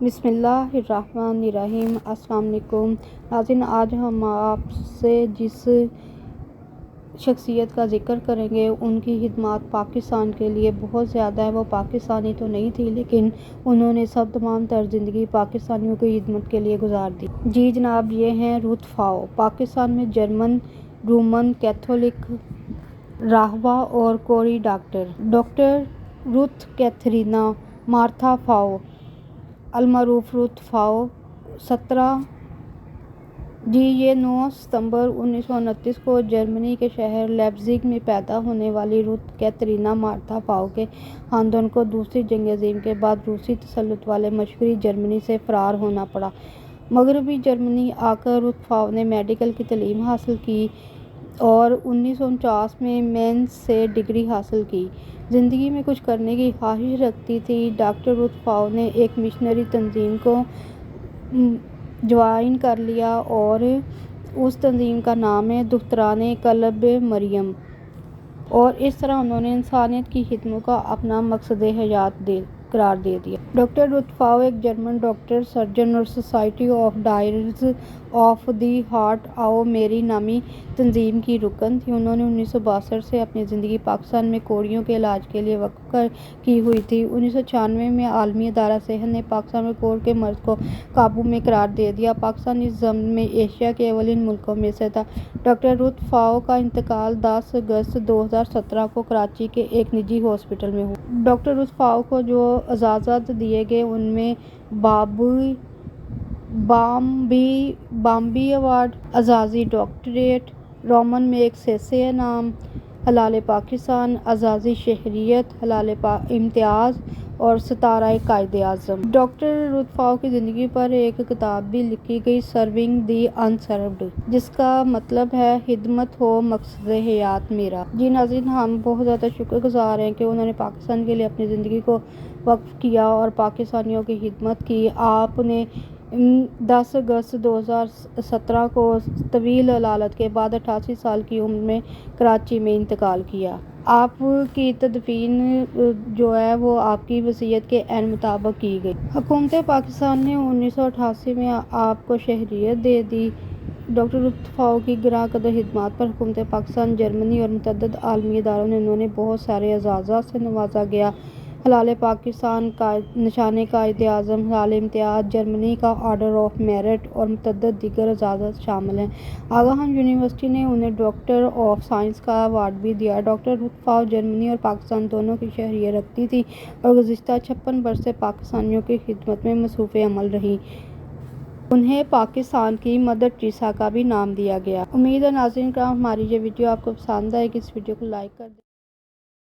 بسم اللہ الرحمن الرحیم۔ السلام علیکم ناظرین، آج ہم آپ سے جس شخصیت کا ذکر کریں گے ان کی خدمات پاکستان کے لیے بہت زیادہ ہے۔ وہ پاکستانی تو نہیں تھی لیکن انہوں نے تمام تر زندگی پاکستانیوں کی خدمت کے لیے گزار دی۔ جی جناب، یہ ہیں رُت فاؤ۔ پاکستان میں جرمن، رومن کیتھولک راہبہ اور کوری ڈاکٹر رُت کیتھرینا مارتھا فاؤ، المعروف رُت فاؤ 17 یہ 9 ستمبر 1929 کو جرمنی کے شہر لیپزگ میں پیدا ہونے والی رُت کیتھرینا مارتھا فاؤ کے خاندان کو دوسری جنگ عظیم کے بعد روسی تسلط والے مشرقی جرمنی سے فرار ہونا پڑا۔ مغربی جرمنی آ کر رُت فاؤ نے میڈیکل کی تعلیم حاصل کی اور 1949 میں مینز سے ڈگری حاصل کی۔ زندگی میں کچھ کرنے کی خواہش رکھتی تھی۔ ڈاکٹر رُت فاؤ نے ایک مشنری تنظیم کو جوائن کر لیا اور اس تنظیم کا نام ہے دخترانِ قلب مریم، اور اس طرح انہوں نے انسانیت کی خدمت کو اپنا مقصد حیات قرار دے دیا۔ ڈاکٹر رُت فاؤ ایک جرمن ڈاکٹر، سرجن اور society of doctors of the heart آو میری نامی تنظیم کی رکن تھیں۔ انہوں نے 1962 سے اپنی زندگی پاکستان میں کوڑیوں کے علاج کے لیے وقف کی ہوئی تھی۔ 1996 میں عالمی ادارہ صحت نے پاکستان میں کوڑ کے مرض کو قابو میں قرار دے دیا۔ پاکستان اس ضمن میں ایشیا کے اولین ملکوں میں سے تھا۔ ڈاکٹر رُت فاؤ کا انتقال 10 اگست 2017 کو کراچی کے ایک نجی ہاسپٹل میں ہوا۔ ڈاکٹر رُت فاؤ کو جو اعزازات دیے گئے ان میں Bombay award, اعزازی doctorate, Roman Magsaysay انعام، ہلال پاکستان، اعزازی شہریت، ہلال امتیاز اور ستارۂ قائد-اعظم۔ ڈاکٹر رُت فاؤ کی زندگی پر ایک کتاب بھی لکھی گئی، سرونگ دی انسروڈ، جس کا مطلب ہے خدمت ہو مقصد حیات میرا۔ جی ناظرین، ہم بہت زیادہ شکر گزار ہیں کہ انہوں نے پاکستان کے لیے اپنی زندگی کو وقف کیا اور پاکستانیوں کی خدمت کی۔ آپ نے 10 اگست 2017 کو طویل علالت کے بعد 88 سال کی عمر میں کراچی میں انتقال کیا۔ آپ کی تدفین جو ہے وہ آپ کی وصیت کے عین مطابق کی گئی۔ حکومت پاکستان نے 1988 میں آپ کو شہریت دے دی۔ ڈاکٹر رُت فاؤ کی گراں قدر خدمات پر حکومت پاکستان، جرمنی اور متعدد عالمی اداروں نے انہیں بہت سارے اعزازات سے نوازا گیا۔ ہلال پاکستان، نشانِ قائد-اعظم، ہلال امتیاز، جرمنی کا آرڈر آف میرٹ اور متعدد دیگر اعزازات شامل ہیں۔ آغا خان یونیورسٹی نے انہیں ڈاکٹر آف سائنس کا ایوارڈ بھی دیا۔ ڈاکٹر رُت فاؤ جرمنی اور پاکستان دونوں کی شہریت رکھتی تھیں اور گزشتہ 56 برس سے پاکستانیوں کی خدمت میں مصروف عمل رہیں۔ انہیں پاکستان کی مدر ٹریسا کا بھی نام دیا گیا۔ امید ہے ناظرین کرام ہماری یہ ویڈیو آپ کو پسند آئے گی۔ اس ویڈیو کو لائک کر دیں۔